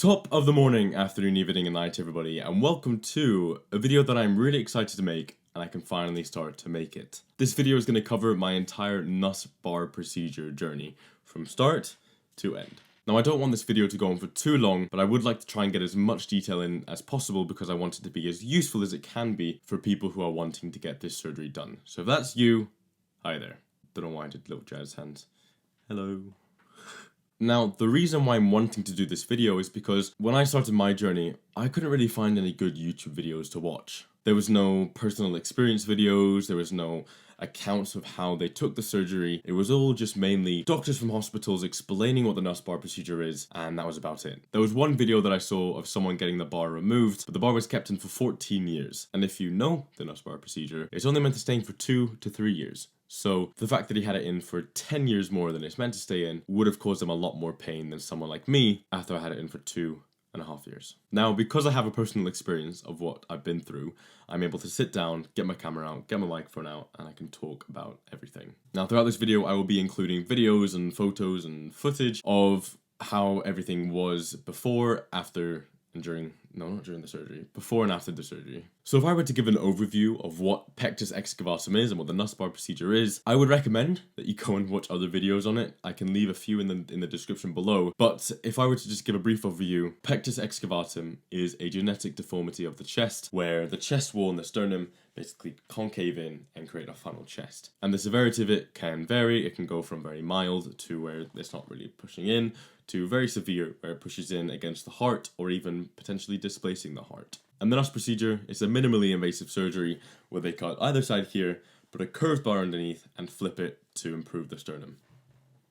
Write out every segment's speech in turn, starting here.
Top of the morning, afternoon, evening and night everybody, and welcome to a video that I'm really excited to make and I can finally start to make it. This video is going to cover my entire NUSS bar procedure journey from start to end. Now I don't want this video to go on for too long, but I would like to try and get as much detail in as possible because I want it to be as useful as it can be for people who are wanting to get this surgery done. So if that's you, hi there. Don't know why I did little jazz hands. Hello. Now, the reason why I'm wanting to do this video is because when I started my journey, I couldn't really find any good YouTube videos to watch. There was no personal experience videos, there was no accounts of how they took the surgery. It was all just mainly doctors from hospitals explaining what the NUSS bar procedure is, and that was about it. There was one video that I saw of someone getting the bar removed, but the bar was kept in for 14 years. And if you know the NUSS bar procedure, it's only meant to stay in for 2 to 3 years. So the fact that he had it in for 10 years more than it's meant to stay in would have caused him a lot more pain than someone like me after I had it in for 2.5 years. Now, because I have a personal experience of what I've been through, I'm able to sit down, get my camera out, get my microphone out, and I can talk about everything. Now, throughout this video, I will be including videos and photos and footage of how everything was before, after, and during, no, not during the surgery, before and after the surgery. So if I were to give an overview of what pectus excavatum is and what the NUSS bar procedure is, I would recommend that you go and watch other videos on it. I can leave a few in the description below, but if I were to just give a brief overview, pectus excavatum is a genetic deformity of the chest where the chest wall and the sternum basically concave in and create a funnel chest. And the severity of it can vary. It can go from very mild to where it's not really pushing in, to very severe where it pushes in against the heart or even potentially displacing the heart. And the NUSS procedure is a minimally invasive surgery where they cut either side here, put a curved bar underneath and flip it to improve the sternum.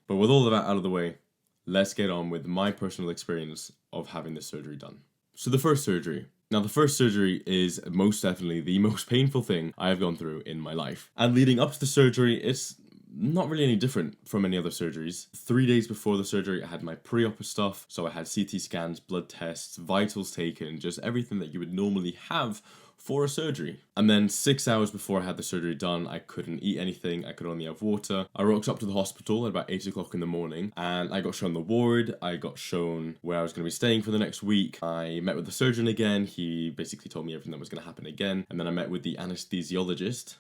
But with all of that out of the way, let's get on with my personal experience of having this surgery done. So the first surgery. Now the first surgery is most definitely the most painful thing I have gone through in my life. And leading up to the surgery, it's not really any different from any other surgeries. 3 days before the surgery, I had my pre-op stuff. So I had CT scans, blood tests, vitals taken, just everything that you would normally have for a surgery. And then 6 hours before I had the surgery done, I couldn't eat anything. I could only have water. I rocked up to the hospital at about 8 o'clock in the morning and I got shown the ward. I got shown where I was going to be staying for the next week. I met with the surgeon again. He basically told me everything that was going to happen again. And then I met with the anesthesiologist.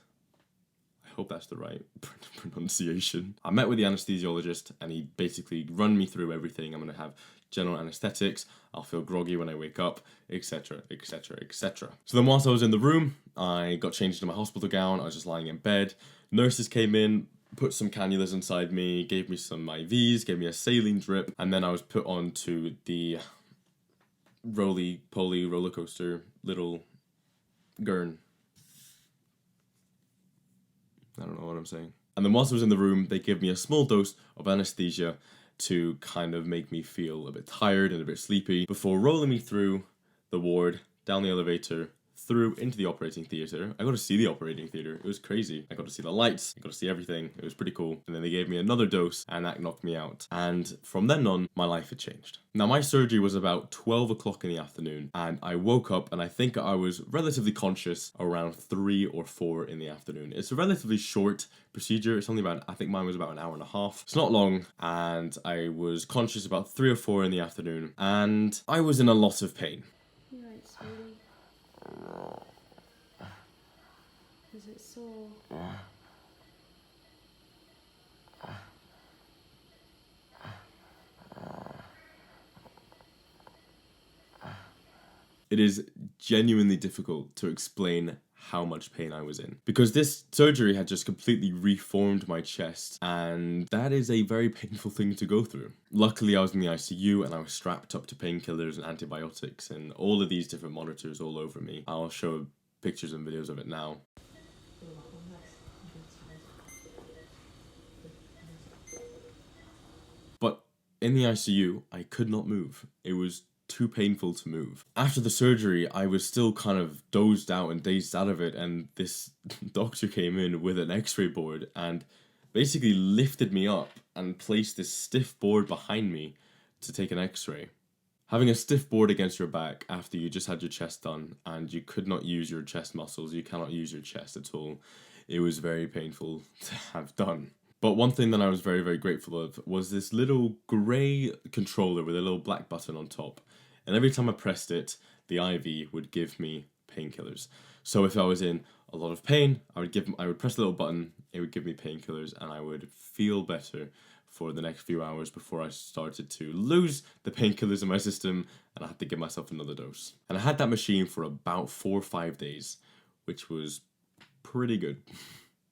I hope that's the right pronunciation. I met with the anesthesiologist and he basically run me through everything. I'm going to have general anesthetics, I'll feel groggy when I wake up, etc, etc, etc. So then whilst I was in the room, I got changed into my hospital gown, I was just lying in bed. Nurses came in, put some cannulas inside me, gave me some IVs, gave me a saline drip, and then I was put onto the roly-poly roller coaster little gurn. I don't know what I'm saying. And then whilst I was in the room, they gave me a small dose of anesthesia to kind of make me feel a bit tired and a bit sleepy before rolling me through the ward, down the elevator, through into the operating theatre. I got to see the operating theatre. It was crazy. I got to see the lights. I got to see everything. It was pretty cool. And then they gave me another dose and that knocked me out. And from then on, my life had changed. Now, my surgery was about 12 o'clock in the afternoon and I woke up and I think I was relatively conscious around 3 or 4 in the afternoon. It's a relatively short procedure. It's only about, I think mine was about an hour and a half. It's not long and I was conscious about 3 or 4 in the afternoon and I was in a lot of pain. Right, sweetie. Is it sore? It is genuinely difficult to explain how much pain I was in because this surgery had just completely reformed my chest and that is a very painful thing to go through. Luckily I was in the ICU and I was strapped up to painkillers and antibiotics and all of these different monitors all over me. I'll show pictures and videos of it now. But in the ICU I could not move. It was too painful to move. After the surgery, I was still kind of dozed out and dazed out of it and this doctor came in with an x-ray board and basically lifted me up and placed this stiff board behind me to take an x-ray. Having a stiff board against your back after you just had your chest done and you could not use your chest muscles, you cannot use your chest at all, it was very painful to have done. But one thing that I was very, very grateful of was this little grey controller with a little black button on top. and every time I pressed it, the IV would give me painkillers. So if I was in a lot of pain, I would press the little button, it would give me painkillers, and I would feel better for the next few hours before I started to lose the painkillers in my system, and I had to give myself another dose. And I had that machine for about 4 or 5 days, which was pretty good.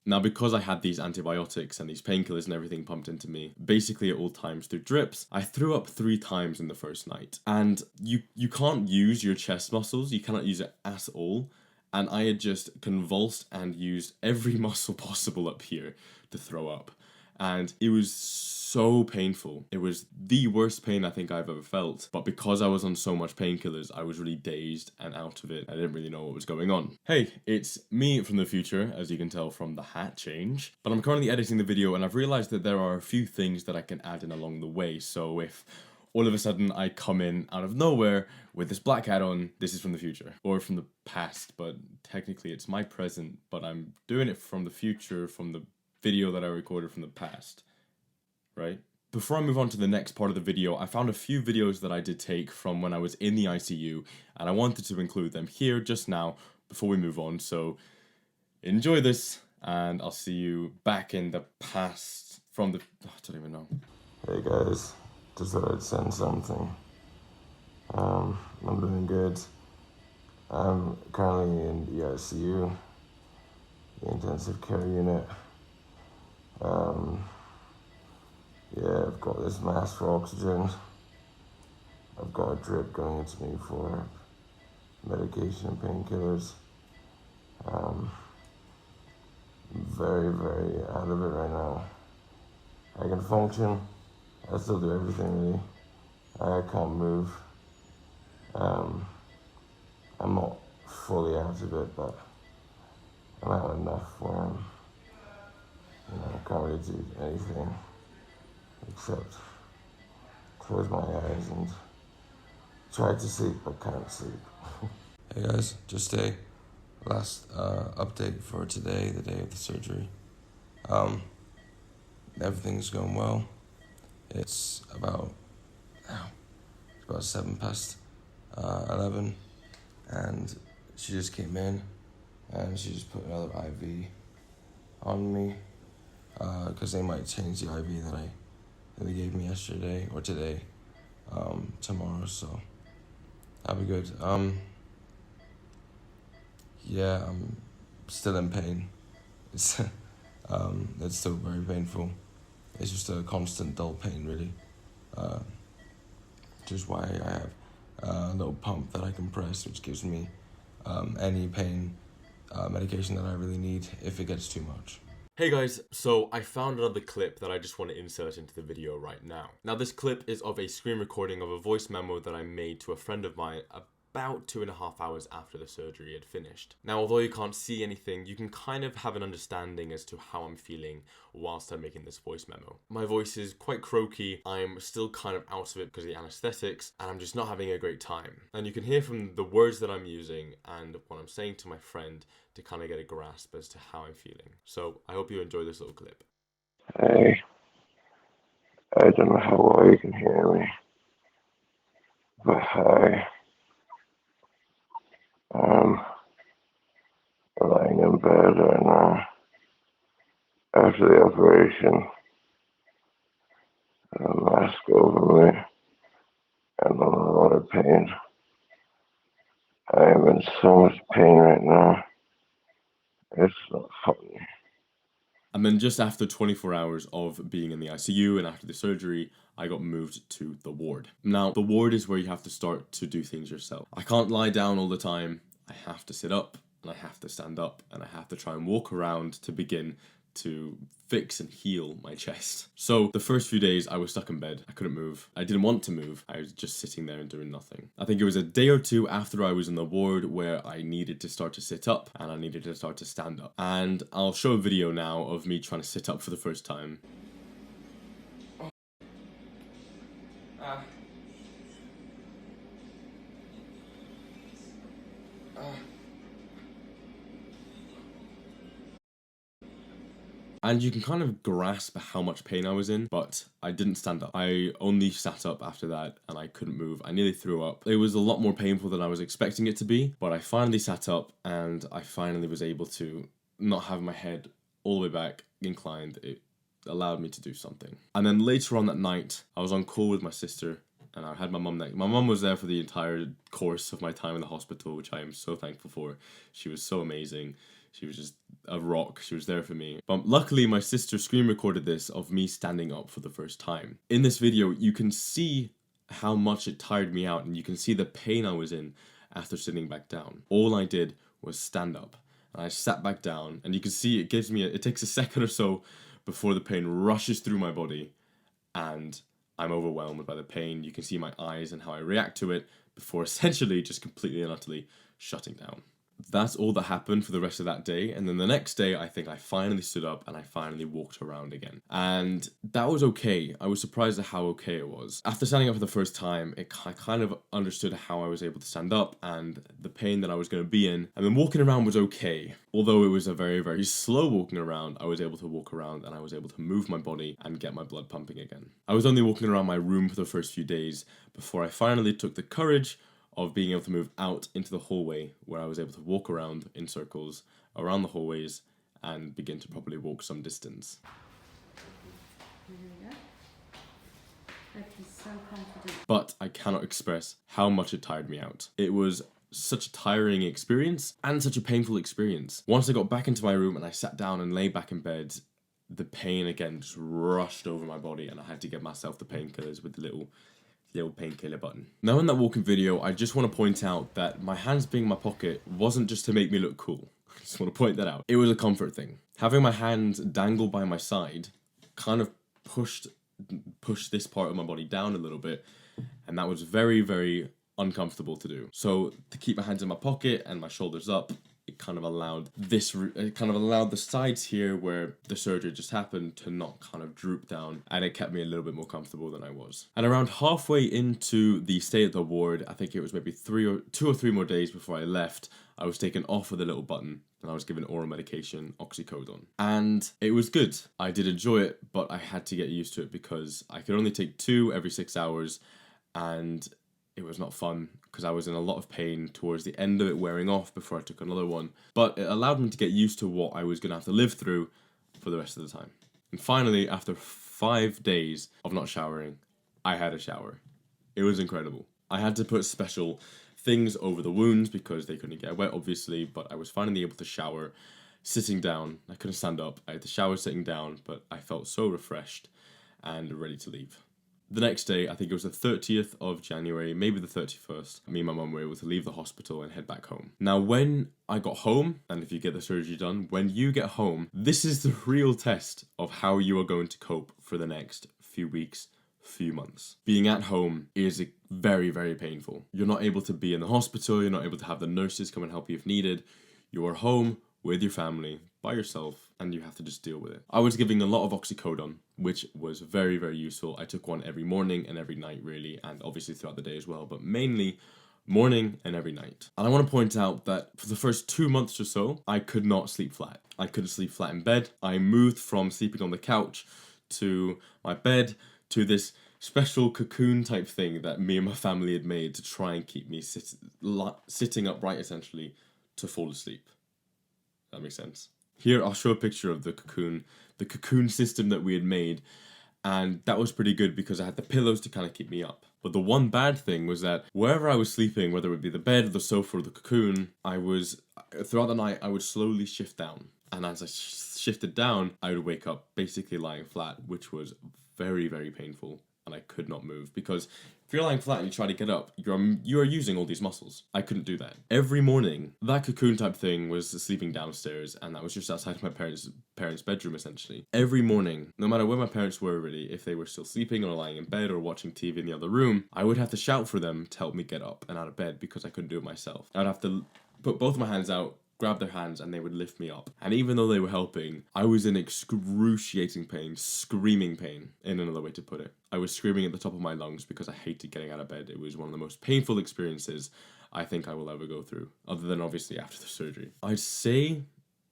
Now, because I had these antibiotics and these painkillers and everything pumped into me, basically at all times through drips, I threw up 3 times in the first night. And you can't use your chest muscles, you cannot use it at all. And I had just convulsed and used every muscle possible up here to throw up. And it was so painful. It was the worst pain I think I've ever felt. But because I was on so much painkillers, I was really dazed and out of it. I didn't really know what was going on. Hey, it's me from the future, as you can tell from the hat change. But I'm currently editing the video and I've realized that there are a few things that I can add in along the way. So if all of a sudden I come in out of nowhere with this black hat on, this is from the future. Or from the past, but technically it's my present, but I'm doing it from the future, from the video that I recorded from the past, right? Before I move on to the next part of the video, I found a few videos that I did take from when I was in the ICU, and I wanted to include them here just now before we move on, so enjoy this, and I'll see you back in the past from the... I don't even know. Hey guys, just thought I'd send something. I'm doing good. I'm currently in the ICU, the intensive care unit. Yeah, I've got this mask for oxygen. I've got a drip going into me for medication and painkillers. I'm very, very out of it right now. I can function. I still do everything really. I can't move. I'm not fully out of it, but I'm out enough where I can't really do anything except close my eyes and try to sleep, but can't sleep. Hey guys, just a last update for today, the day of the surgery. Everything's going well. It's about 11, and she just came in and she just put another IV on me because they might change the IV that they gave me yesterday or today, tomorrow, so that'll be good. Yeah, I'm still in pain. It's still very painful. It's just a constant dull pain, really. Which is why I have a little pump that I can press, which gives me any pain medication that I really need if it gets too much. Hey guys, so I found another clip that I just want to insert into the video right now. Now this clip is of a screen recording of a voice memo that I made to a friend of mine about 2.5 hours after the surgery had finished. Now, although you can't see anything, you can kind of have an understanding as to how I'm feeling whilst I'm making this voice memo. My voice is quite croaky, I'm still kind of out of it because of the anesthetics, and I'm just not having a great time. And you can hear from the words that I'm using and what I'm saying to my friend to kind of get a grasp as to how I'm feeling. So I hope you enjoy this little clip. Hey, I don't know how well you can hear me, but hi. I'm lying in bed right now after the operation. A mask over me, and I'm in a lot of pain. I am in so much pain right now. It's not funny. And then just after 24 hours of being in the ICU and after the surgery, I got moved to the ward. Now, the ward is where you have to start to do things yourself. I can't lie down all the time. I have to sit up, and I have to stand up, and I have to try and walk around to begin to fix and heal my chest. So the first few days I was stuck in bed. I couldn't move. I didn't want to move. I was just sitting there and doing nothing. I think it was a day or two after I was in the ward where I needed to start to sit up and I needed to start to stand up. And I'll show a video now of me trying to sit up for the first time. And you can kind of grasp how much pain I was in, but I didn't stand up. I only sat up after that and I couldn't move. I nearly threw up. It was a lot more painful than I was expecting it to be, but I finally sat up and I finally was able to not have my head all the way back inclined. It allowed me to do something. And then later on that night, I was on call with my sister and I had my mum next. My mum was there for the entire course of my time in the hospital, which I am so thankful for. She was so amazing. She was just a rock. She was there for me. But luckily, my sister screen recorded this of me standing up for the first time. In this video, you can see how much it tired me out and you can see the pain I was in after sitting back down. All I did was stand up. And I sat back down and you can see it takes a second or so before the pain rushes through my body and I'm overwhelmed by the pain. You can see my eyes and how I react to it before essentially just completely and utterly shutting down. That's all that happened for the rest of that day. And then the next day, I think I finally stood up and I finally walked around again. And that was okay. I was surprised at how okay it was. After standing up for the first time, I kind of understood how I was able to stand up and the pain that I was going to be in. And then walking around was okay. Although it was a very, very slow walking around, I was able to walk around and I was able to move my body and get my blood pumping again. I was only walking around my room for the first few days before I finally took the courage of being able to move out into the hallway where I was able to walk around in circles around the hallways and begin to properly walk some distance. There we go. I feel so confident. But I cannot express how much it tired me out. It was such a tiring experience and such a painful experience. Once I got back into my room and I sat down and lay back in bed, the pain again just rushed over my body and I had to give myself the painkillers with the little painkiller button. Now in that walking video, I just want to point out that my hands being in my pocket wasn't just to make me look cool. I just want to point that out. It was a comfort thing. Having my hands dangle by my side kind of pushed this part of my body down a little bit, and that was very, very uncomfortable to do. So to keep my hands in my pocket and my shoulders up, it kind of allowed the sides here where the surgery just happened to not kind of droop down, and it kept me a little bit more comfortable than I was. And around halfway into the stay at the ward, I think it was maybe 2 or 3 more days before I left, I was taken off of the little button and I was given oral medication, oxycodone. And it was good. I did enjoy it, but I had to get used to it because I could only take 2 every 6 hours, and it was not fun because I was in a lot of pain towards the end of it wearing off before I took another one. But it allowed me to get used to what I was going to have to live through for the rest of the time. And finally, after 5 days of not showering, I had a shower. It was incredible. I had to put special things over the wounds because they couldn't get wet, obviously, but I was finally able to shower sitting down. I couldn't stand up. I had to shower sitting down, but I felt so refreshed and ready to leave. The next day, I think it was the 30th of January, maybe the 31st, me and my mum were able to leave the hospital and head back home. Now, when I got home, and if you get the surgery done, when you get home, this is the real test of how you are going to cope for the next few weeks, few months. Being at home is very, very painful. You're not able to be in the hospital, you're not able to have the nurses come and help you if needed. You are home with your family, by yourself, and you have to just deal with it. I was giving a lot of oxycodone, which was very, very useful. I took one every morning and every night, really, and obviously throughout the day as well, but mainly morning and every night. And I want to point out that for the first 2 months or so, I could not sleep flat. I couldn't sleep flat in bed. I moved from sleeping on the couch to my bed to this special cocoon type thing that me and my family had made to try and keep me sitting upright, essentially, to fall asleep. That makes sense. Here, I'll show a picture of the cocoon system that we had made, and that was pretty good because I had the pillows to kind of keep me up. But the one bad thing was that wherever I was sleeping, whether it would be the bed, the sofa, or the cocoon, throughout the night, I would slowly shift down. And as I shifted down, I would wake up basically lying flat, which was very, very painful. And I could not move because if you're lying flat and you try to get up, you are using all these muscles. I couldn't do that. Every morning, that cocoon type thing was sleeping downstairs, and that was just outside of my parents' bedroom, essentially. Every morning, no matter where my parents were really, if they were still sleeping or lying in bed or watching TV in the other room, I would have to shout for them to help me get up and out of bed because I couldn't do it myself. I'd have to put both my hands out, grab their hands, and they would lift me up. And even though they were helping, I was in excruciating pain, screaming pain, in another way to put it. I was screaming at the top of my lungs because I hated getting out of bed. It was one of the most painful experiences I think I will ever go through, other than obviously after the surgery. I'd say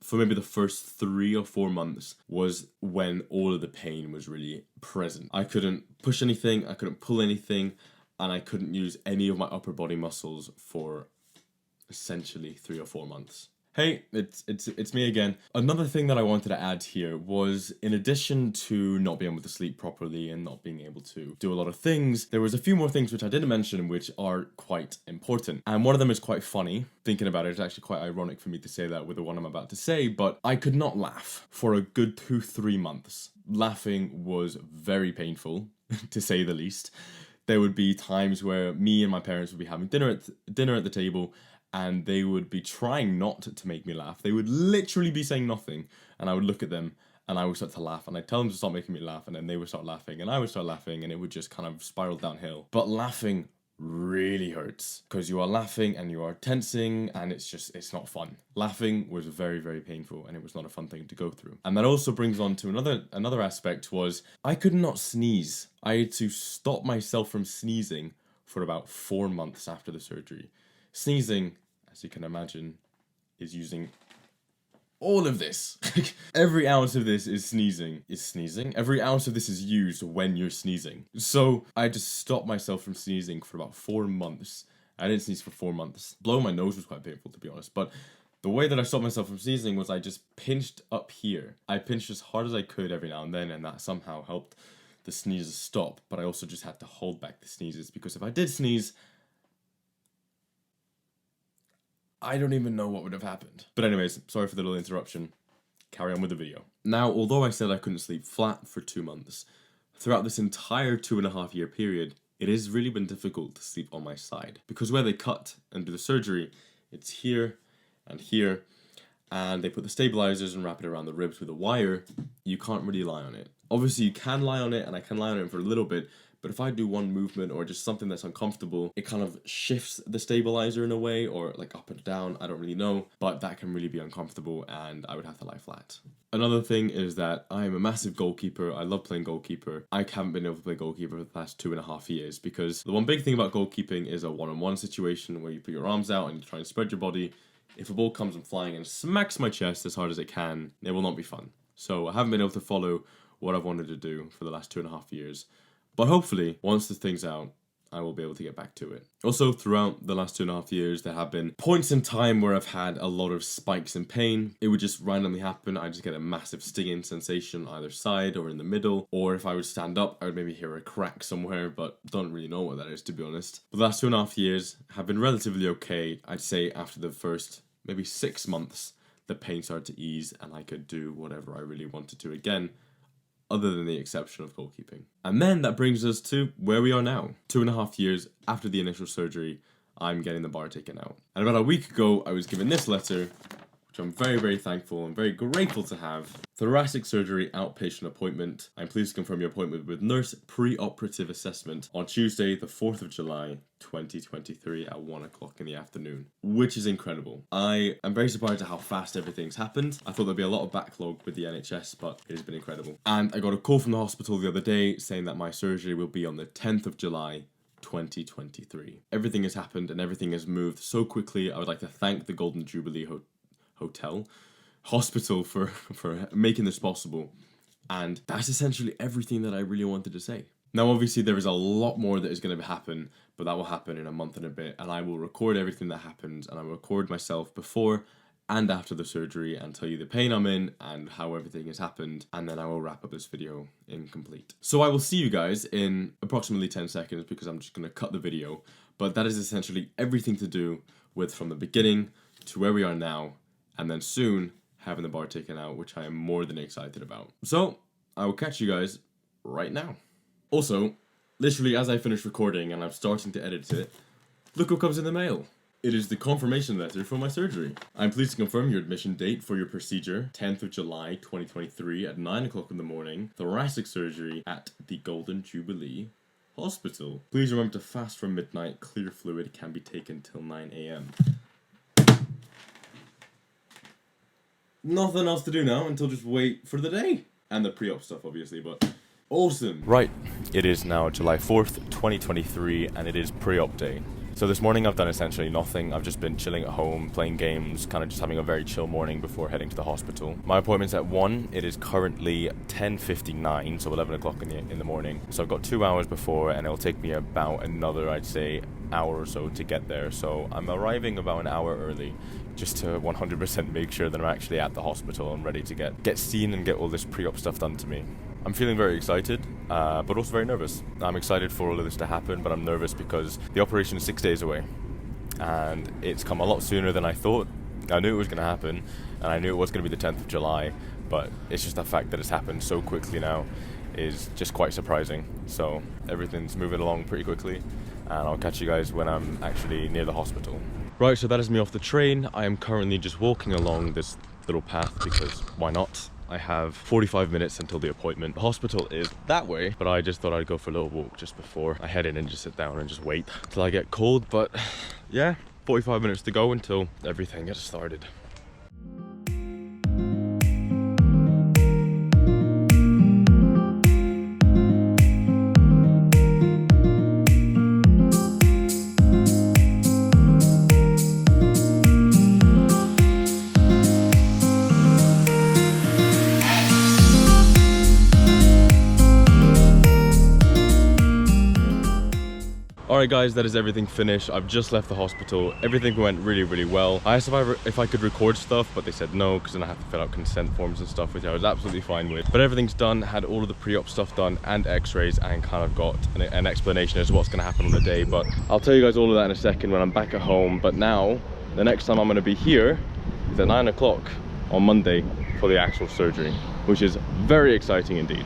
for maybe the first 3 or 4 months was when all of the pain was really present. I couldn't push anything, I couldn't pull anything, and I couldn't use any of my upper body muscles for essentially 3 or 4 months. Hey, it's me again. Another thing that I wanted to add here was, in addition to not being able to sleep properly and not being able to do a lot of things, there was a few more things which I didn't mention which are quite important. And one of them is quite funny. Thinking about it, it's actually quite ironic for me to say that with the one I'm about to say, but I could not laugh for a good 2-3 months. Laughing was very painful, to say the least. There would be times where me and my parents would be having dinner at the table, and they would be trying not to make me laugh. They would literally be saying nothing, and I would look at them, and I would start to laugh, and I'd tell them to stop making me laugh, and then they would start laughing, and I would start laughing, and it would just kind of spiral downhill. But laughing really hurts, because you are laughing, and you are tensing, and it's not fun. Laughing was very, very painful, and it was not a fun thing to go through. And that also brings on to another aspect was, I could not sneeze. I had to stop myself from sneezing for about 4 months after the surgery. Sneezing, as you can imagine, is using all of this. Every ounce of this is sneezing. Every ounce of this is used when you're sneezing. So I just stopped myself from sneezing for about 4 months. I didn't sneeze for 4 months. Blowing my nose was quite painful, to be honest. But the way that I stopped myself from sneezing was I just pinched up here. I pinched as hard as I could every now and then, and that somehow helped the sneezes stop. But I also just had to hold back the sneezes, because if I did sneeze, I don't even know what would have happened. But anyways, sorry for the little interruption. Carry on with the video. Now, although I said I couldn't sleep flat for 2 months, throughout this entire 2.5-year period, it has really been difficult to sleep on my side. Because where they cut and do the surgery, it's here, and they put the stabilizers and wrap it around the ribs with a wire. You can't really lie on it. Obviously, you can lie on it, and I can lie on it for a little bit, but if I do one movement or just something that's uncomfortable, it kind of shifts the stabilizer in a way, or like up and down, I don't really know, but that can really be uncomfortable, and I would have to lie flat. Another thing is that I am a massive goalkeeper. I love playing goalkeeper. I haven't been able to play goalkeeper for the past 2.5 years, because the one big thing about goalkeeping is a one-on-one situation where you put your arms out and you try and spread your body. If a ball comes and flying and smacks my chest as hard as it can, it will not be fun. So I haven't been able to follow what I've wanted to do for the last 2.5 years. But hopefully, once the thing's out, I will be able to get back to it. Also, throughout the last 2.5 years, there have been points in time where I've had a lot of spikes in pain. It would just randomly happen. I just get a massive stinging sensation either side or in the middle. Or if I would stand up, I would maybe hear a crack somewhere, but don't really know what that is, to be honest. But the last 2.5 years have been relatively okay. I'd say after the first maybe 6 months, the pain started to ease and I could do whatever I really wanted to again, other than the exception of goalkeeping. And then that brings us to where we are now. 2.5 years after the initial surgery, I'm getting the bar taken out. And about a week ago, I was given this letter, which I'm very, very thankful and very grateful to have. Thoracic surgery outpatient appointment. I'm pleased to confirm your appointment with nurse pre-operative assessment on Tuesday, the 4th of July, 2023 at 1 o'clock in the afternoon, which is incredible. I am very surprised at how fast everything's happened. I thought there'd be a lot of backlog with the NHS, but it has been incredible. And I got a call from the hospital the other day saying that my surgery will be on the 10th of July, 2023. Everything has happened and everything has moved so quickly. I would like to thank the Golden Jubilee hospital for making this possible. And that's essentially everything that I really wanted to say. Now, obviously, there is a lot more that is going to happen, but that will happen in a month and a bit, and I will record everything that happens, and I will record myself before and after the surgery and tell you the pain I'm in and how everything has happened, and then I will wrap up this video incomplete. So I will see you guys in approximately 10 seconds because I'm just going to cut the video, but that is essentially everything to do with from the beginning to where we are now, and then soon having the bar taken out, which I am more than excited about. So I will catch you guys right now. Also, literally as I finish recording and I'm starting to edit it, look what comes in the mail. It is the confirmation letter for my surgery. I'm pleased to confirm your admission date for your procedure, 10th of July 2023 at 9 o'clock in the morning, thoracic surgery at the Golden Jubilee Hospital. Please remember to fast from midnight. Clear fluid can be taken till 9 a.m. Nothing else to do now until just wait for the day. And the pre-op stuff, obviously, but awesome. Right, it is now July 4th, 2023, and it is pre-op day. So this morning I've done essentially nothing. I've just been chilling at home, playing games, kind of just having a very chill morning before heading to the hospital. My appointment's at 1. It is currently 10:59, so 11 o'clock in the morning. So I've got 2 hours before, and it'll take me about another, I'd say, hour or so to get there. So I'm arriving about an hour early, just to 100% make sure that I'm actually at the hospital and ready to get seen and get all this pre-op stuff done to me. I'm feeling very excited, but also very nervous. I'm excited for all of this to happen, but I'm nervous because the operation is 6 days away, and it's come a lot sooner than I thought. I knew it was going to happen, and I knew it was going to be the 10th of July, but it's just the fact that it's happened so quickly now is just quite surprising. So everything's moving along pretty quickly, and I'll catch you guys when I'm actually near the hospital. Right, so that is me off the train. I am currently just walking along this little path because why not? I have 45 minutes until the appointment. The hospital is that way, but I just thought I'd go for a little walk just before I head in and just sit down and just wait till I get cold. But yeah, 45 minutes to go until everything gets started. Alright guys, that is everything finished. I've just left the hospital. Everything went really well. I asked if I could record stuff, but they said no, because then I have to fill out consent forms and stuff, which I was absolutely fine with. But everything's done, had all of the pre-op stuff done and x-rays, and kind of got an explanation as to what's going to happen on the day. But I'll tell you guys all of that in a second when I'm back at home. But now, the next time I'm going to be here is at 9 o'clock on Monday for the actual surgery, which is very exciting indeed.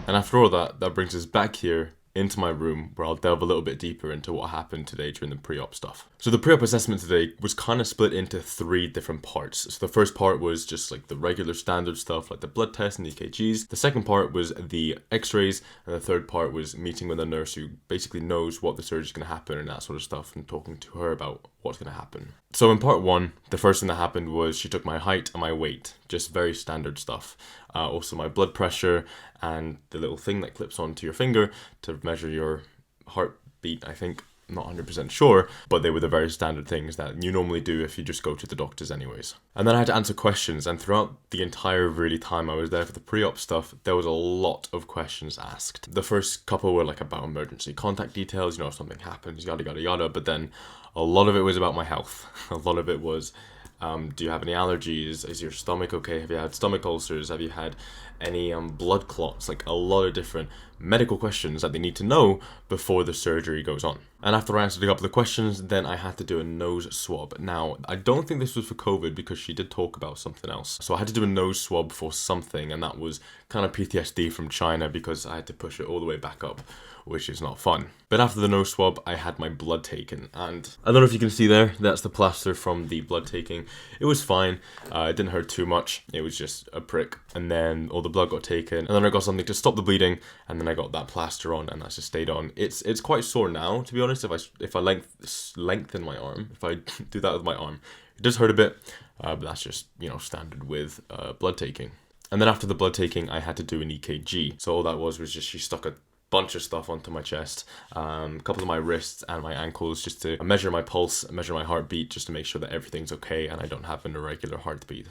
And after all that brings us back here into my room, where I'll delve a little bit deeper into what happened today during the pre-op stuff. So the pre-op assessment today was kind of split into 3 different parts. So the first part was just like the regular standard stuff, like the blood tests and EKGs. The second part was the x-rays, and the third part was meeting with a nurse who basically knows what the surgery's going to happen and that sort of stuff, and talking to her about what's going to happen. So in part 1, the first thing that happened was she took my height and my weight, just very standard stuff. Also my blood pressure and the little thing that clips onto your finger to measure your heartbeat, I think. I'm not 100% sure, but they were the very standard things that you normally do if you just go to the doctors anyways. And then I had to answer questions, and throughout the entire time I was there for the pre-op stuff, there was a lot of questions asked. The first couple were like about emergency contact details, you know, if something happens, yada yada yada, but then a lot of it was about my health. A lot of it was, do you have any allergies? Is your stomach okay? Have you had stomach ulcers? Have you had any blood clots? Like a lot of different medical questions that they need to know before the surgery goes on. And after I answered a couple of questions, then I had to do a nose swab. Now, I don't think this was for COVID because she did talk about something else. So I had to do a nose swab for something, and that was kind of PTSD from China because I had to push it all the way back up, which is not fun. But after the nose swab, I had my blood taken, and I don't know if you can see there, that's the plaster from the blood taking. It was fine, it didn't hurt too much, it was just a prick, and then all the blood got taken, and then I got something to stop the bleeding, and then I got that plaster on, and that's just stayed on. It's quite sore now, to be honest, if I lengthen my arm, if I do that with my arm. It does hurt a bit, but that's just, you know, standard with blood taking. And then after the blood taking, I had to do an EKG. So all that was just she stuck a bunch of stuff onto my chest, a couple of my wrists and my ankles, just to measure my pulse, measure my heartbeat, just to make sure that everything's okay and I don't have an irregular heartbeat.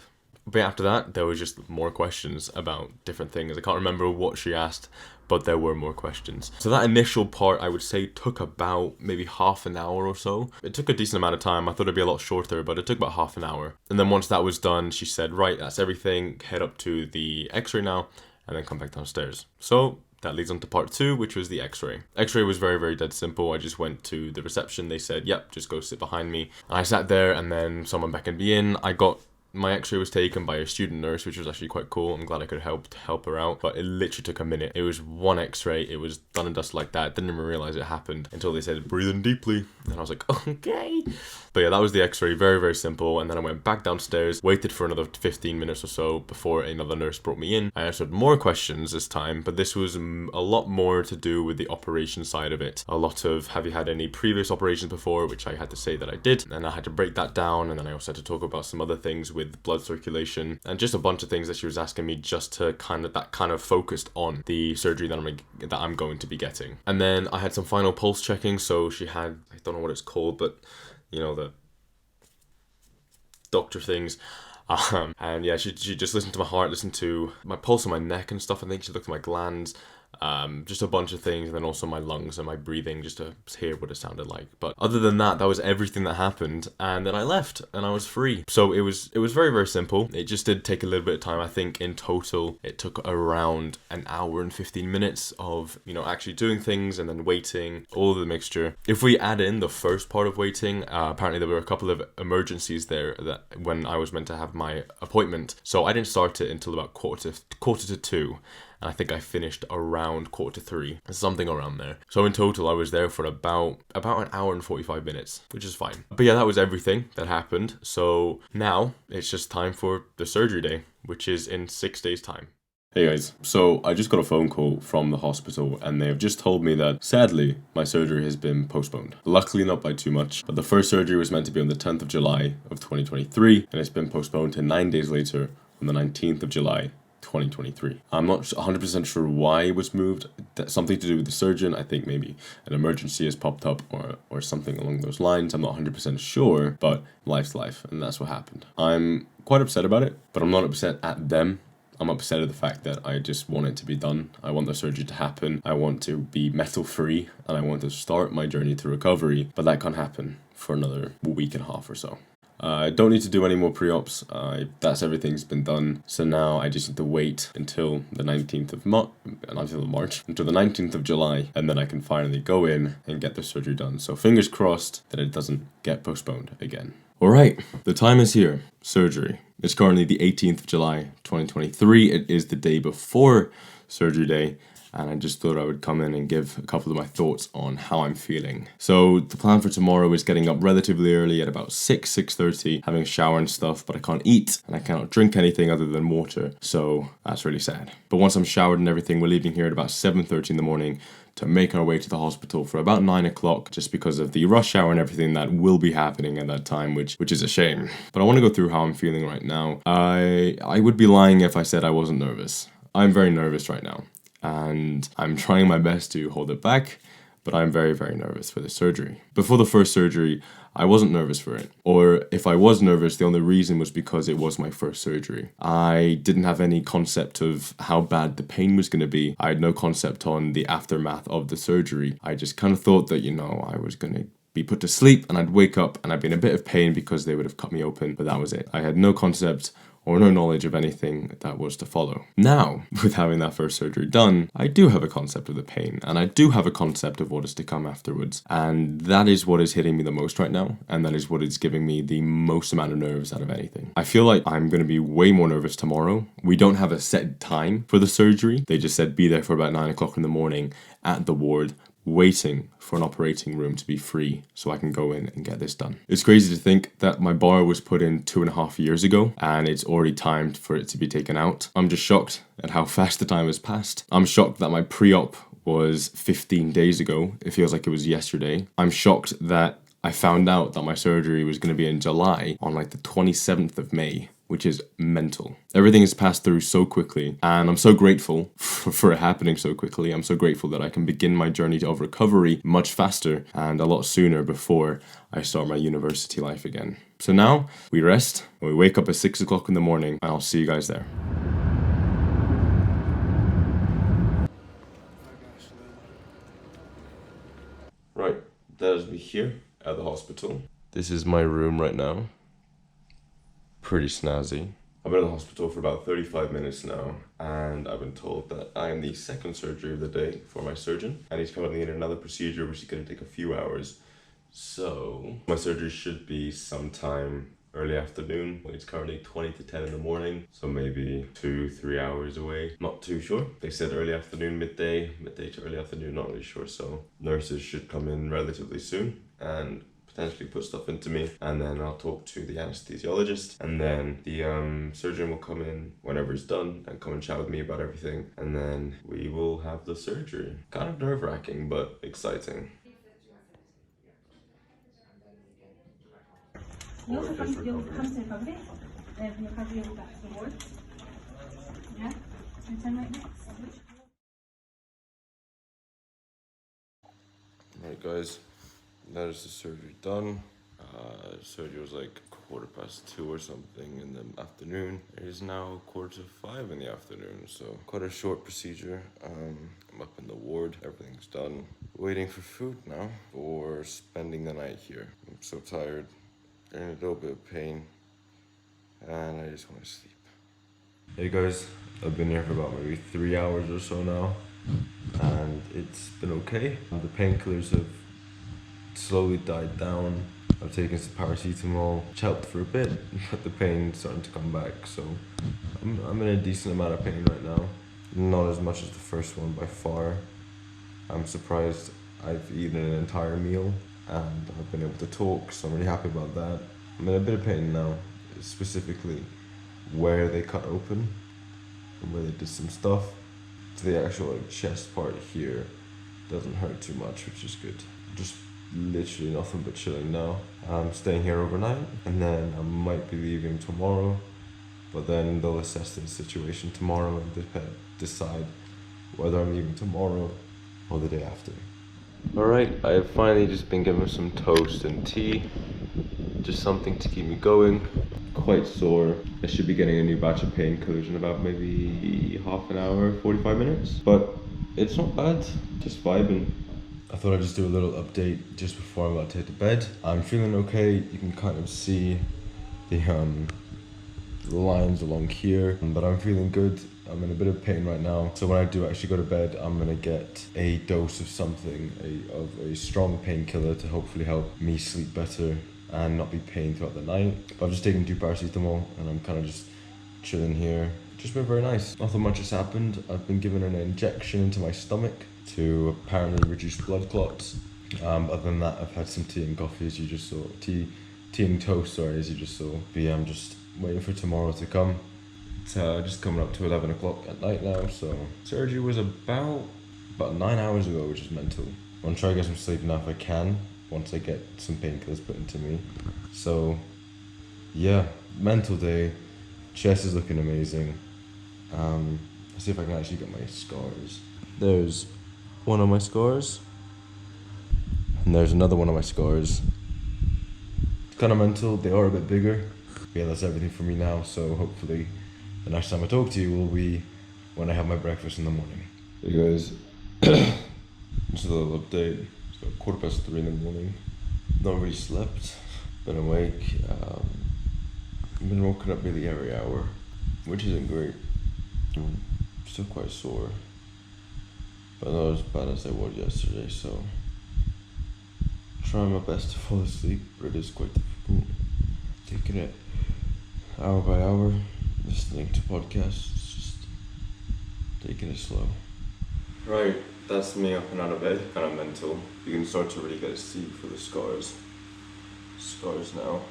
But after that, there was just more questions about different things. I can't remember what she asked, but there were more questions. So that initial part, I would say, took about maybe half an hour or so. It took a decent amount of time. I thought it'd be a lot shorter, but it took about half an hour. And then once that was done, she said, right, that's everything. Head up to the x-ray now, and then come back downstairs. So that leads on to part 2, which was the x-ray. X-ray was very dead simple. I just went to the reception. They said, yep, just go sit behind me. And I sat there, and then someone beckoned me in. My x-ray was taken by a student nurse, which was actually quite cool. I'm glad I could help her out, but it literally took a minute. It was one x-ray, it was done and dust like that. Didn't even realize it happened until they said, breathe in deeply. And I was like, okay. But yeah, that was the x-ray, very simple. And then I went back downstairs, waited for another 15 minutes or so before another nurse brought me in. I answered more questions this time, but this was a lot more to do with the operation side of it. A lot of, have you had any previous operations before, which I had to say that I did. And I had to break that down. And then I also had to talk about some other things with blood circulation and just a bunch of things that she was asking me just to kind of focused on the surgery that I'm going to be getting. And then I had some final pulse checking, so she had, I don't know what it's called, but you know, the doctor things. And yeah, she just listened to my heart, listened to my pulse on my neck and stuff. I think she looked at my glands, just a bunch of things, and then also my lungs and my breathing, just to hear what it sounded like. But other than that, that was everything that happened, and then I left and I was free. So it was very, very simple. It just did take a little bit of time. I think in total it took around an hour and 15 minutes of, you know, actually doing things and then waiting, all of the mixture. If we add in the first part of waiting, apparently there were a couple of emergencies there that when I was meant to have my appointment, so I didn't start it until about quarter to 2. And I think I finished around 2:45, something around there. So in total, I was there for about an hour and 45 minutes, which is fine. But yeah, that was everything that happened. So now it's just time for the surgery day, which is in 6 days' time. Hey guys, so I just got a phone call from the hospital and they have just told me that sadly my surgery has been postponed. Luckily not by too much, but the first surgery was meant to be on the 10th of July of 2023 and it's been postponed to 9 days later on the 19th of July 2023. I'm not 100% sure why it was moved. That's something to do with the surgeon. I think maybe an emergency has popped up or something along those lines. I'm not 100% sure, but life's life and that's what happened. I'm quite upset about it, but I'm not upset at them. I'm upset at the fact that I just want it to be done. I want the surgery to happen. I want to be metal free and I want to start my journey to recovery, but that can't happen for another week and a half or so. I don't need to do any more pre-ops. That's everything's been done. So now I just need to wait until the 19th of until the 19th of July, and then I can finally go in and get the surgery done. So fingers crossed that it doesn't get postponed again. Alright, the time is here. Surgery. It's currently the 18th of July, 2023. It is the day before surgery day, and I just thought I would come in and give a couple of my thoughts on how I'm feeling. So the plan for tomorrow is getting up relatively early at about 6:30, having a shower and stuff, but I can't eat and I cannot drink anything other than water, so that's really sad. But once I'm showered and everything, we're leaving here at about 7:30 in the morning to make our way to the hospital for about 9 o'clock, just because of the rush hour and everything that will be happening at that time, which is a shame. But I want to go through how I'm feeling right now. I would be lying if I said I wasn't nervous. I'm very nervous right now, and I'm trying my best to hold it back, but I'm very, very nervous for the surgery. Before the first surgery, I wasn't nervous for it. Or if I was nervous, the only reason was because it was my first surgery. I didn't have any concept of how bad the pain was going to be. I had no concept on the aftermath of the surgery. I just kind of thought that, you know, I was going to be put to sleep and I'd wake up and I'd be in a bit of pain because they would have cut me open, but that was it. I had no concept or no knowledge of anything that was to follow. Now, with having that first surgery done, I do have a concept of the pain, and I do have a concept of what is to come afterwards, and that is what is hitting me the most right now, and that is what is giving me the most amount of nerves out of anything. I feel like I'm going to be way more nervous tomorrow. We don't have a set time for the surgery. They just said be there for about 9 o'clock in the morning at the ward, waiting for an operating room to be free so I can go in and get this done. It's crazy to think that my bar was put in 2.5 years ago and it's already timed for it to be taken out. I'm just shocked at how fast the time has passed. I'm shocked that my pre-op was 15 days ago. It feels like it was yesterday. I'm shocked that I found out that my surgery was going to be in July on like the 27th of May. Which is mental. Everything has passed through so quickly, and I'm so grateful for it happening so quickly. I'm so grateful that I can begin my journey of recovery much faster and a lot sooner before I start my university life again. So now, we rest, and we wake up at 6 o'clock in the morning, and I'll see you guys there. Right, that is me here at the hospital. This is my room right now. Pretty snazzy. I've been in the hospital for about 35 minutes now, and I've been told that I am the second surgery of the day for my surgeon, and he's currently in another procedure which is going to take a few hours. So my surgery should be sometime early afternoon. It's currently 20 to 10 in the morning, so maybe 2-3 hours away. Not too sure. They said early afternoon, midday to early afternoon, not really sure. So nurses should come in relatively soon and potentially put stuff into me, and then I'll talk to the anesthesiologist, and then the surgeon will come in whenever it's done and come and chat with me about everything, and then we will have the surgery. Kind of nerve-wracking, but exciting. Then from recovery, we'll back to the ward. Yeah? So turn right next. Right, guys, that is the surgery done. Surgery was like 2:15 or something in the afternoon. It is now 4:45 in the afternoon, so quite a short procedure. I'm up in the ward, everything's done. Waiting for food now for spending the night here. I'm so tired, in a little bit of pain, and I just want to sleep. Hey guys, I've been here for about maybe 3 hours or so now, and it's been okay. The painkillers have slowly died down. I've taken some paracetamol, which helped for a bit, but the pain's starting to come back, so I'm in a decent amount of pain right now. Not as much as the first one by far. I'm surprised I've eaten an entire meal and I've been able to talk, so I'm really happy about that. I'm in a bit of pain now, specifically where they cut open and where they did some stuff. So the actual chest part here doesn't hurt too much, which is good. Just literally nothing but chilling now. I'm staying here overnight and then I might be leaving tomorrow, but then they'll assess the situation tomorrow and decide whether I'm leaving tomorrow or the day after. Alright, I have finally just been given some toast and tea, just something to keep me going. Quite sore. I should be getting a new batch of painkillers in about maybe half an hour, 45 minutes, but it's not bad, just vibing. I thought I'd just do a little update just before I'm about to hit the bed. I'm feeling okay. You can kind of see the lines along here, but I'm feeling good. I'm in a bit of pain right now, so when I do actually go to bed, I'm gonna get a dose of something, of a strong painkiller to hopefully help me sleep better and not be pain throughout the night. But I've just taken 2 paracetamol and I'm kind of just chilling here. Just been very nice. Nothing much has happened. I've been given an injection into my stomach to apparently reduce blood clots. Other than that, I've had some tea and coffee, as you just saw. Tea and toast, sorry, as you just saw. But yeah, I'm just waiting for tomorrow to come. It's just coming up to 11 o'clock at night now, so surgery was about 9 hours ago, which is mental. I'm gonna try to get some sleep now if I can, once I get some painkillers put into me. So yeah, mental day. Chest is looking amazing. Let's see if I can actually get my scars. There's one of my scars, and there's another one of my scars. It's kind of mental, they are a bit bigger. Yeah, that's everything for me now, so hopefully the next time I talk to you will be when I have my breakfast in the morning. Hey guys, just a little update. It's about 3:15 in the morning. Not really slept, been awake. I've been woken up nearly every hour, which isn't great. I'm still quite sore, but not as bad as I was yesterday, so trying my best to fall asleep, but it is quite difficult. Taking it hour by hour, listening to podcasts, just taking it slow. Right, that's me up and out of bed, kind of mental. You can start to really get a see for the scars. Scars now.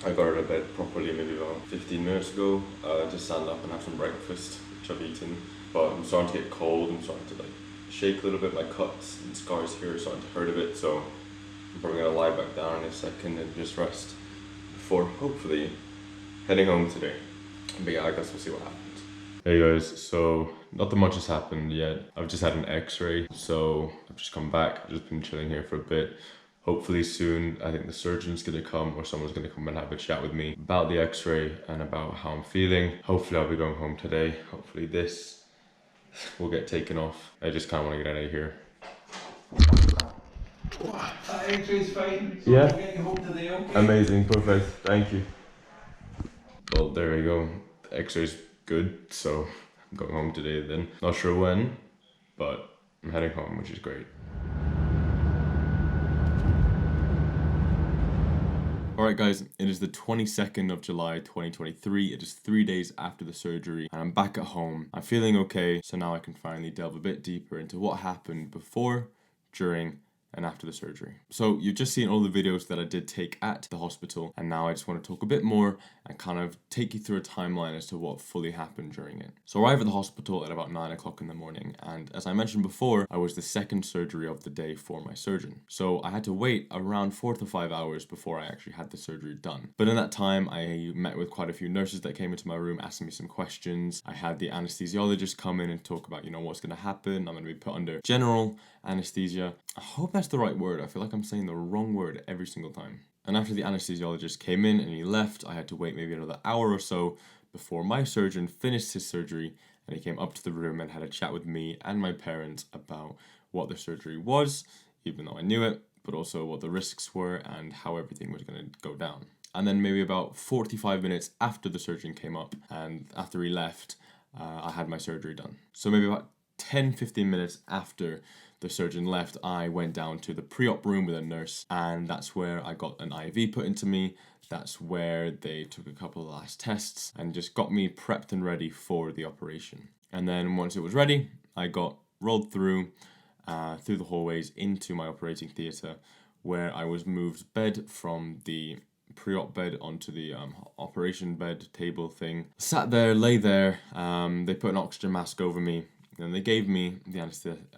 I got out of bed properly maybe about 15 minutes ago, to stand up and have some breakfast, which I've eaten. But I'm starting to get cold, I'm starting to shake a little bit, my cuts and scars here are starting to hurt a bit, so I'm probably gonna lie back down in a second and just rest before hopefully heading home today. But yeah, I guess we'll see what happens. Hey guys, so nothing much has happened yet. I've just had an x-ray, so I've just come back. I've just been chilling here for a bit. Hopefully soon, I think the surgeon's gonna come or someone's gonna come and have a chat with me about the x-ray and about how I'm feeling. Hopefully I'll be going home today. Hopefully this will get taken off. I just kinda wanna get out of here. That x-ray's fine, so Yeah. we'll get you home today, okay? Amazing, perfect, thank you. Well, there we go. The x-ray's good, so I'm going home today then. Not sure when, but I'm heading home, which is great. Alright guys, it is the 22nd of July 2023, it is 3 days after the surgery and I'm back at home. I'm feeling okay, so now I can finally delve a bit deeper into what happened before, during and after the surgery. So you've just seen all the videos that I did take at the hospital, and now I just want to talk a bit more and kind of take you through a timeline as to what fully happened during it. So I arrived at the hospital at about 9 o'clock in the morning, and as I mentioned before, I was the second surgery of the day for my surgeon. So I had to wait around 4 to 5 hours before I actually had the surgery done. But in that time, I met with quite a few nurses that came into my room asking me some questions. I had the anesthesiologist come in and talk about, what's going to happen. I'm going to be put under general anesthesia. I hope that's the right word. I feel like I'm saying the wrong word every single time. And after the anesthesiologist came in and he left, I had to wait maybe another hour or so before my surgeon finished his surgery, and he came up to the room and had a chat with me and my parents about what the surgery was, even though I knew it, but also what the risks were and how everything was going to go down. And then maybe about 45 minutes after the surgeon came up and after he left, I had my surgery done. So maybe about 10-15 minutes after the surgeon left, I went down to the pre-op room with a nurse, and that's where I got an IV put into me. That's where they took a couple of last tests and just got me prepped and ready for the operation. And then once it was ready, I got rolled through the hallways into my operating theatre, where I was moved bed from the pre-op bed onto the operation bed table thing. Sat there, lay there, they put an oxygen mask over me, and they gave me the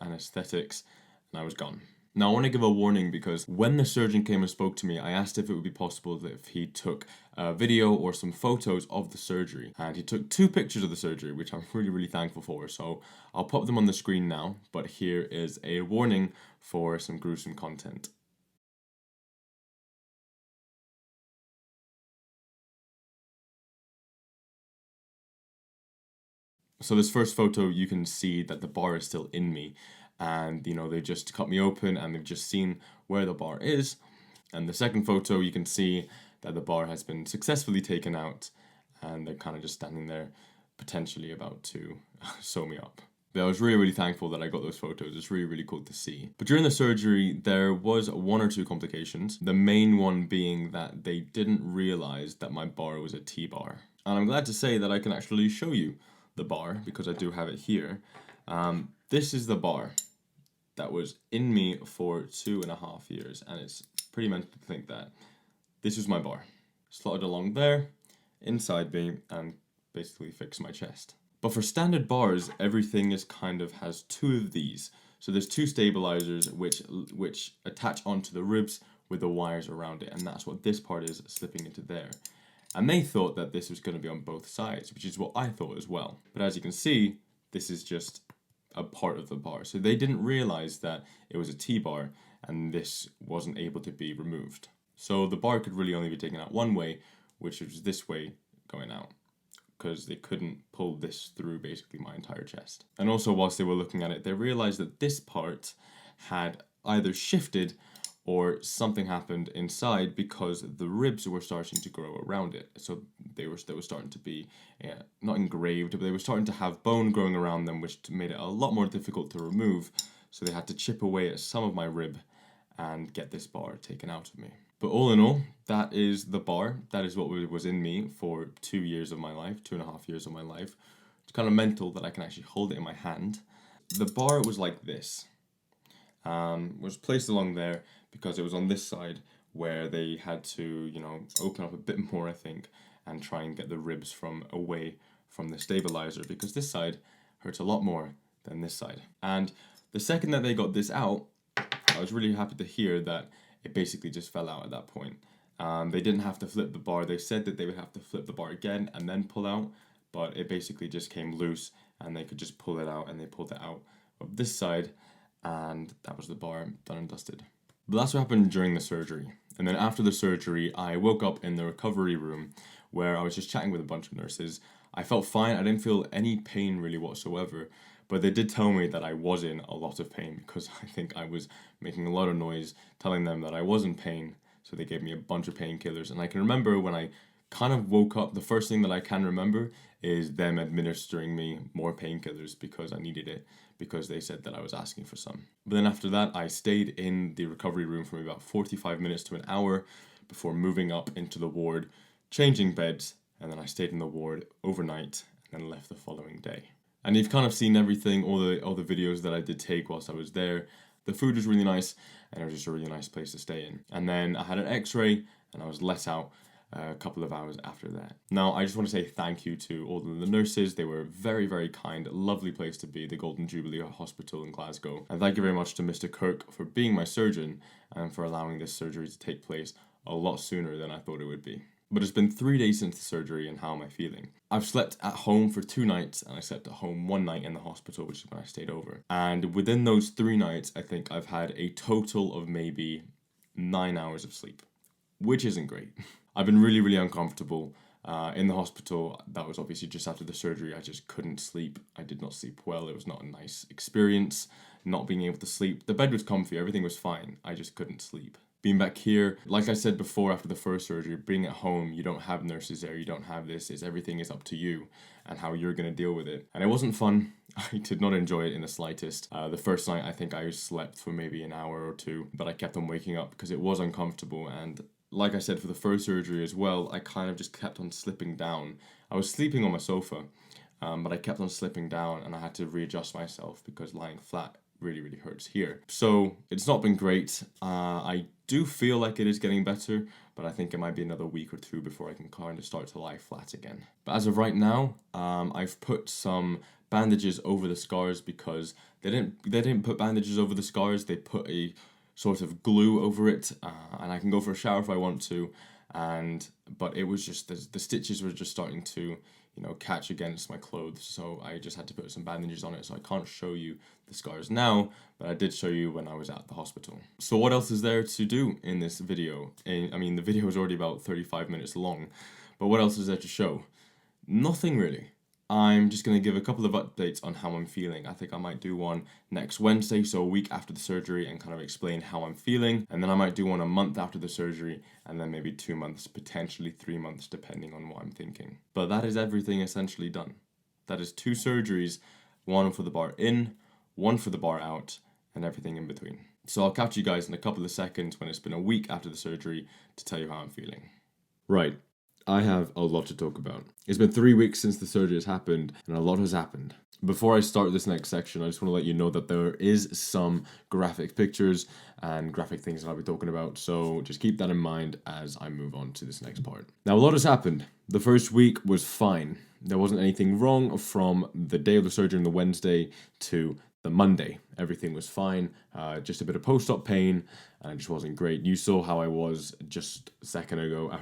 anesthetics, and I was gone. Now I want to give a warning, because when the surgeon came and spoke to me, I asked if it would be possible that if he took a video or some photos of the surgery, and he took 2 pictures of the surgery, which I'm really thankful for, so I'll pop them on the screen now, but here is a warning for some gruesome content. So this first photo, you can see that the bar is still in me, and they just cut me open and they've just seen where the bar is. And the second photo, you can see that the bar has been successfully taken out, and they're kind of just standing there, potentially about to sew me up. But I was really thankful that I got those photos. It's really cool to see. But during the surgery, there was 1 or 2 complications. The main one being that they didn't realize that my bar was a T-bar. And I'm glad to say that I can actually show you the bar, because I do have it here. This is the bar that was in me for 2.5 years, and it's pretty mental to think that this was my bar, slotted along there, inside me, and basically fixed my chest. But for standard bars, everything is has 2 of these. So there's 2 stabilizers which attach onto the ribs with the wires around it, and that's what this part is slipping into there. And they thought that this was going to be on both sides, which is what I thought as well. But as you can see, this is just a part of the bar. So they didn't realize that it was a T-bar and this wasn't able to be removed. So the bar could really only be taken out one way, which was this way going out, because they couldn't pull this through basically my entire chest. And also, whilst they were looking at it, they realized that this part had either shifted or something happened inside, because the ribs were starting to grow around it. So they were starting to be not engraved, but they were starting to have bone growing around them, which made it a lot more difficult to remove. So they had to chip away at some of my rib and get this bar taken out of me. But all in all, that is the bar. That is what was in me for 2 years of my life, 2.5 years of my life. It's kind of mental that I can actually hold it in my hand. The bar was like this. Was placed along there because it was on this side where they had to, open up a bit more, I think, and try and get the ribs from away from the stabilizer, because this side hurts a lot more than this side. And the second that they got this out, I was really happy to hear that it basically just fell out at that point. They didn't have to flip the bar. They said that they would have to flip the bar again and then pull out, but it basically just came loose and they could just pull it out, and they pulled it out of this side, and that was the bar, done and dusted. But that's what happened during the surgery. And then after the surgery, I woke up in the recovery room where I was just chatting with a bunch of nurses. I felt fine. I didn't feel any pain really whatsoever. But they did tell me that I was in a lot of pain, because I think I was making a lot of noise telling them that I was in pain. So they gave me a bunch of painkillers. And I can remember when I kind of woke up, the first thing that I can remember is them administering me more painkillers because I needed it, because they said that I was asking for some. But then after that, I stayed in the recovery room for about 45 minutes to an hour before moving up into the ward, changing beds, and then I stayed in the ward overnight and then left the following day. And you've kind of seen everything, all the videos that I did take whilst I was there. The food was really nice, and it was just a really nice place to stay in. And then I had an x-ray, and I was let out a couple of hours after that. Now, I just want to say thank you to all of the nurses. They were very, very kind, lovely place to be, the Golden Jubilee Hospital in Glasgow. And thank you very much to Mr. Kirk for being my surgeon and for allowing this surgery to take place a lot sooner than I thought it would be. But it's been 3 days since the surgery, and how am I feeling? I've slept at home for 2 nights, and I slept at home 1 night in the hospital, which is when I stayed over. And within those 3 nights, I think I've had a total of maybe 9 hours of sleep, which isn't great. I've been really, really uncomfortable in the hospital. That was obviously just after the surgery. I just couldn't sleep. I did not sleep well. It was not a nice experience, not being able to sleep. The bed was comfy. Everything was fine. I just couldn't sleep. Being back here, like I said before, after the first surgery, being at home, you don't have nurses there, you don't have this, everything is up to you and how you're going to deal with it. And it wasn't fun. I did not enjoy it in the slightest. The first night, I think I slept for maybe an hour or 2, but I kept on waking up because it was uncomfortable. And like I said, for the first surgery as well, I kind of just kept on slipping down. I was sleeping on my sofa, but I kept on slipping down, and I had to readjust myself because lying flat really, really hurts here. So it's not been great. I do feel like it is getting better, but I think it might be another week or 2 before I can kind of start to lie flat again. But as of right now, I've put some bandages over the scars because they didn't put bandages over the scars. They put a sort of glue over it, and I can go for a shower if I want to. But it was just the stitches were just starting to, catch against my clothes, so I just had to put some bandages on it. So I can't show you the scars now, but I did show you when I was at the hospital. So what else is there to do in this video? I mean, the video is already about 35 minutes long, but what else is there to show? Nothing really. I'm just going to give a couple of updates on how I'm feeling. I think I might do one next Wednesday, so a week after the surgery, and kind of explain how I'm feeling. And then I might do one a month after the surgery, and then maybe 2 months, potentially 3 months, depending on what I'm thinking. But that is everything essentially done. That is 2 surgeries, one for the bar in, one for the bar out, and everything in between. So I'll catch you guys in a couple of seconds when it's been a week after the surgery to tell you how I'm feeling. Right. I have a lot to talk about. It's been 3 weeks since the surgery has happened, and a lot has happened. Before I start this next section, I just want to let you know that there is some graphic pictures and graphic things that I'll be talking about, so just keep that in mind as I move on to this next part. Now, a lot has happened. The first week was fine. There wasn't anything wrong from the day of the surgery on the Wednesday to the Monday. Everything was fine, just a bit of post-op pain, and it just wasn't great. You saw how I was just a second ago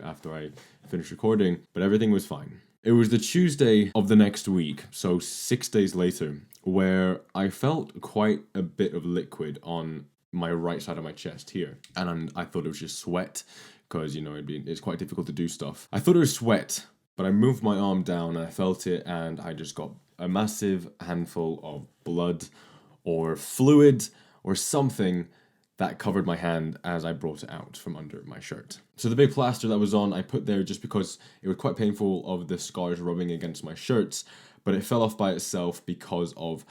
after I finished recording, but everything was fine. It was the Tuesday of the next week, so 6 days later, where I felt quite a bit of liquid on my right side of my chest here, and I thought it was just sweat, because, it's quite difficult to do stuff. I thought it was sweat, but I moved my arm down and I felt it, and I just got a massive handful of blood or fluid or something that covered my hand as I brought it out from under my shirt. So the big plaster that was on, I put there just because it was quite painful of the scars rubbing against my shirts, but it fell off by itself because of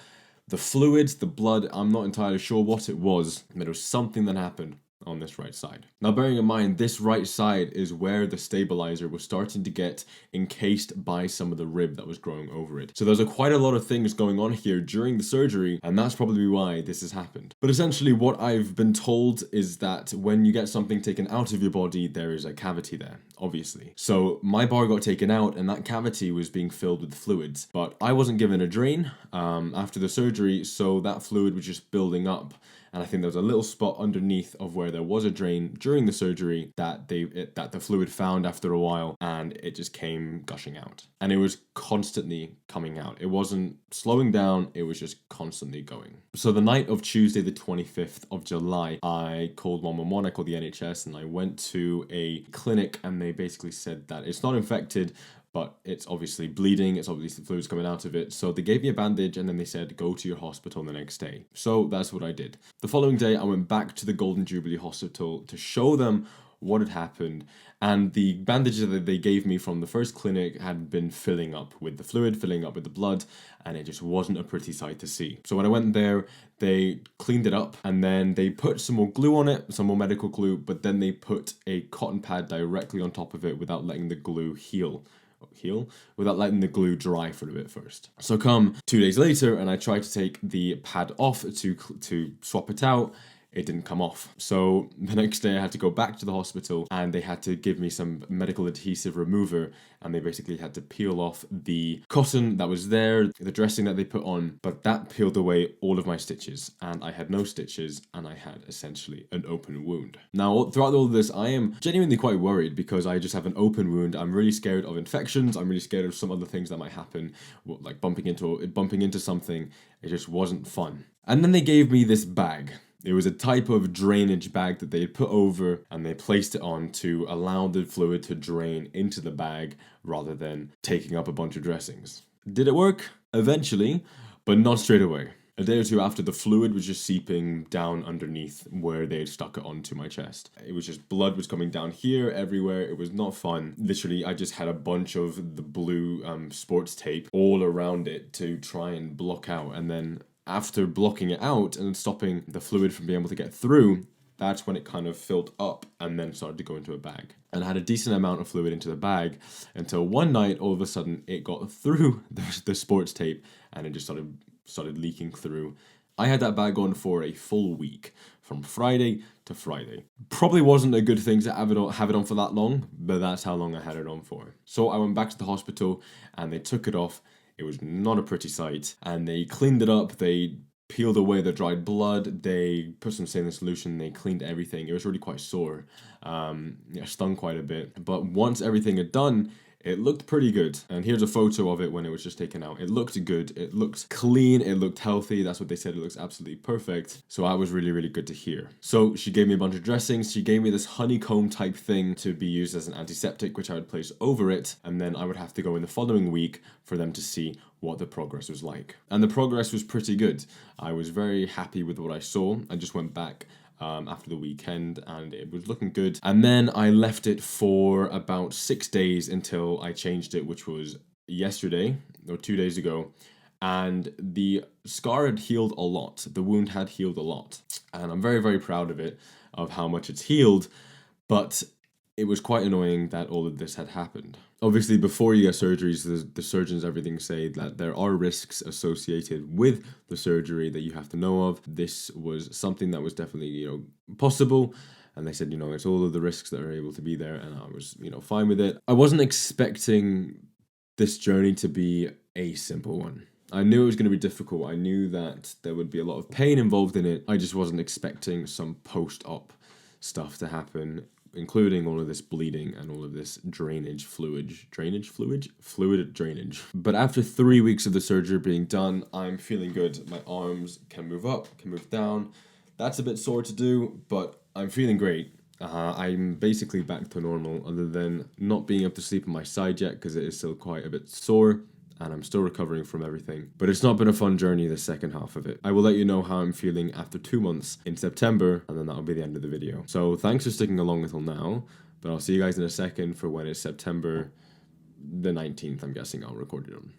the fluids, the blood. I'm not entirely sure what it was, but it was something that happened on this right side. Now, bearing in mind, this right side is where the stabilizer was starting to get encased by some of the rib that was growing over it. So there's quite a lot of things going on here during the surgery, and that's probably why this has happened. But essentially what I've been told is that when you get something taken out of your body, there is a cavity there, obviously. So my bar got taken out, and that cavity was being filled with fluids, but I wasn't given a drain after the surgery, so that fluid was just building up. And I think there was a little spot underneath of where there was a drain during the surgery that the fluid found after a while, and it just came gushing out. And it was constantly coming out. It wasn't slowing down, it was just constantly going. So the night of Tuesday, the 25th of July, I called 111, I called the NHS, and I went to a clinic, and they basically said that it's not infected, but it's obviously bleeding, it's obviously fluids coming out of it. So they gave me a bandage, and then they said, go to your hospital the next day. So that's what I did. The following day, I went back to the Golden Jubilee Hospital to show them what had happened. And the bandages that they gave me from the first clinic had been filling up with the fluid, filling up with the blood, and it just wasn't a pretty sight to see. So when I went there, they cleaned it up, and then they put some more glue on it, some more medical glue, but then they put a cotton pad directly on top of it without letting the glue heal heal without letting the glue dry for a bit first. So come 2 days later and I tried to take the pad off to swap it out. It didn't come off. So the next day I had to go back to the hospital and they had to give me some medical adhesive remover, and they basically had to peel off the cotton that was there, the dressing that they put on, but that peeled away all of my stitches and I had no stitches and I had essentially an open wound. Now throughout all of this I am genuinely quite worried because I just have an open wound. I'm really scared of infections. I'm really scared of some other things that might happen, like bumping into something. It just wasn't fun. And then they gave me this bag. It was a type of drainage bag that they had put over and they placed it on to allow the fluid to drain into the bag rather than taking up a bunch of dressings. Did it work? Eventually, but not straight away. A day or two after, the fluid was just seeping down underneath where they had stuck it onto my chest. It was just blood was coming down here, everywhere. It was not fun. Literally, I just had a bunch of the blue sports tape all around it to try and block out, and then after blocking it out and stopping the fluid from being able to get through, that's when it kind of filled up and then started to go into a bag. And I had a decent amount of fluid into the bag until one night, all of a sudden, it got through the sports tape and it just started leaking through. I had that bag on for a full week, from Friday to Friday. Probably wasn't a good thing to have it on for that long, but that's how long I had it on for. So I went back to the hospital and they took it off. It was not a pretty sight, and they cleaned it up. They peeled away the dried blood. They put some saline solution. They cleaned everything. It was really quite sore. It stung quite a bit. But once everything had done, it looked pretty good. And here's a photo of it when it was just taken out. It looked good. It looked clean. It looked healthy. That's what they said. It looks absolutely perfect. So I was really, really good to hear. So she gave me a bunch of dressings. She gave me this honeycomb type thing to be used as an antiseptic, which I would place over it. And then I would have to go in the following week for them to see what the progress was like. And the progress was pretty good. I was very happy with what I saw. I just went back after the weekend and it was looking good. And then I left it for about 6 days until I changed it, which was yesterday or 2 days ago. And the scar had healed a lot. The wound had healed a lot. And I'm very, very proud of it, of how much it's healed. But it was quite annoying that all of this had happened. Obviously, before you get surgeries, the surgeons, everything say that there are risks associated with the surgery that you have to know of. This was something that was definitely, possible. And they said, it's all of the risks that are able to be there. And I was, fine with it. I wasn't expecting this journey to be a simple one. I knew it was going to be difficult. I knew that there would be a lot of pain involved in it. I just wasn't expecting some post-op stuff to happen, including all of this bleeding and all of this fluid drainage. But after 3 weeks of the surgery being done, I'm feeling good. My arms can move up, can move down. That's a bit sore to do, but I'm feeling great. I'm basically back to normal, other than not being able to sleep on my side yet because it is still quite a bit sore. And I'm still recovering from everything. But it's not been a fun journey, the second half of it. I will let you know how I'm feeling after 2 months in September, and then that'll be the end of the video. So thanks for sticking along until now, but I'll see you guys in a second for when it's September the 19th, I'm guessing I'll record it on.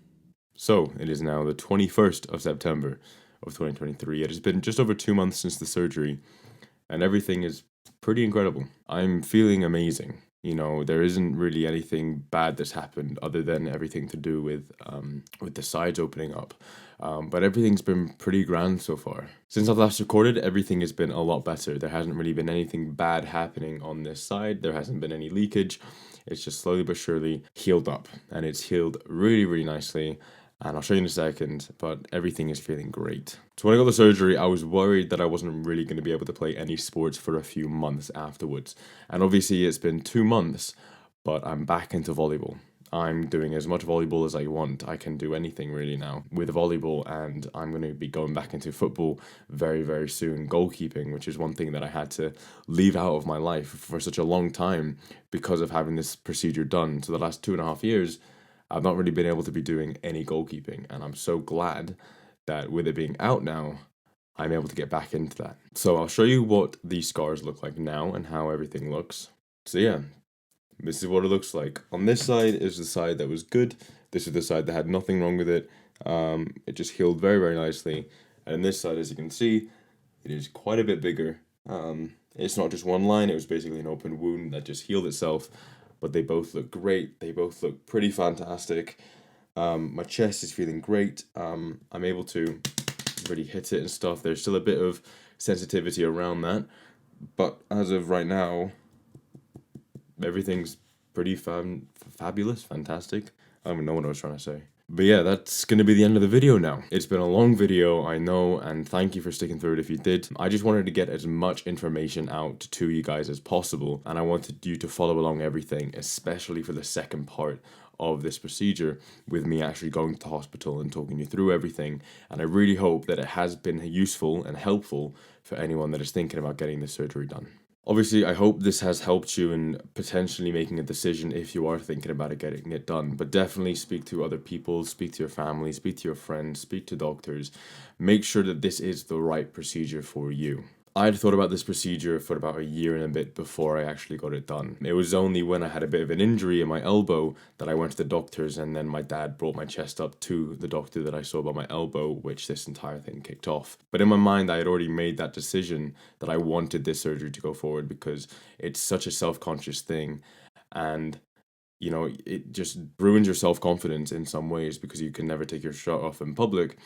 So it is now the 21st of September of 2023. It has been just over 2 months since the surgery, and everything is pretty incredible. I'm feeling amazing. There isn't really anything bad that's happened other than everything to do with the sides opening up. But everything's been pretty grand so far. Since I've last recorded, everything has been a lot better. There hasn't really been anything bad happening on this side. There hasn't been any leakage. It's just slowly but surely healed up. And it's healed really, really nicely. And I'll show you in a second, but everything is feeling great. So when I got the surgery, I was worried that I wasn't really going to be able to play any sports for a few months afterwards. And obviously it's been 2 months, but I'm back into volleyball. I'm doing as much volleyball as I want. I can do anything really now with volleyball, and I'm going to be going back into football very, very soon. Goalkeeping, which is one thing that I had to leave out of my life for such a long time because of having this procedure done. So the last 2.5 years, I've not really been able to be doing any goalkeeping, and I'm so glad that with it being out now, I'm able to get back into that. So I'll show you what these scars look like now and how everything looks. So yeah, this is what it looks like. On this side is the side that was good. This is the side that had nothing wrong with it. It just healed very, very nicely. And on this side, as you can see, it is quite a bit bigger. It's not just one line, it was basically an open wound that just healed itself. but they both look great. They both look pretty fantastic. My chest is feeling great. I'm able to really hit it and stuff. There's still a bit of sensitivity around that, but as of right now, everything's pretty fabulous, fantastic. I don't even know what I was trying to say. But yeah, that's gonna be the end of the video now. It's been a long video, I know, and thank you for sticking through it if you did. I just wanted to get as much information out to you guys as possible, and I wanted you to follow along everything, especially for the second part of this procedure, with me actually going to hospital and talking you through everything. And I really hope that it has been useful and helpful for anyone that is thinking about getting this surgery done. Obviously, I hope this has helped you in potentially making a decision if you are thinking about getting it done. But definitely speak to other people, speak to your family, speak to your friends, speak to doctors. Make sure that this is the right procedure for you. I had thought about this procedure for about a year and a bit before I actually got it done. It was only when I had a bit of an injury in my elbow that I went to the doctors, and then my dad brought my chest up to the doctor that I saw about my elbow, which this entire thing kicked off. But in my mind, I had already made that decision that I wanted this surgery to go forward because it's such a self-conscious thing, and you know, it just ruins your self-confidence in some ways because you can never take your shirt off in public.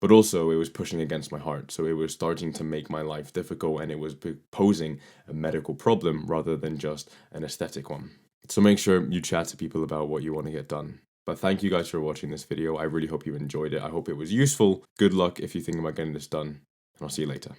But also, it was pushing against my heart, so it was starting to make my life difficult, and it was posing a medical problem rather than just an aesthetic one. So make sure you chat to people about what you want to get done. But thank you guys for watching this video. I really hope you enjoyed it. I hope it was useful. Good luck if you think about getting this done, and I'll see you later.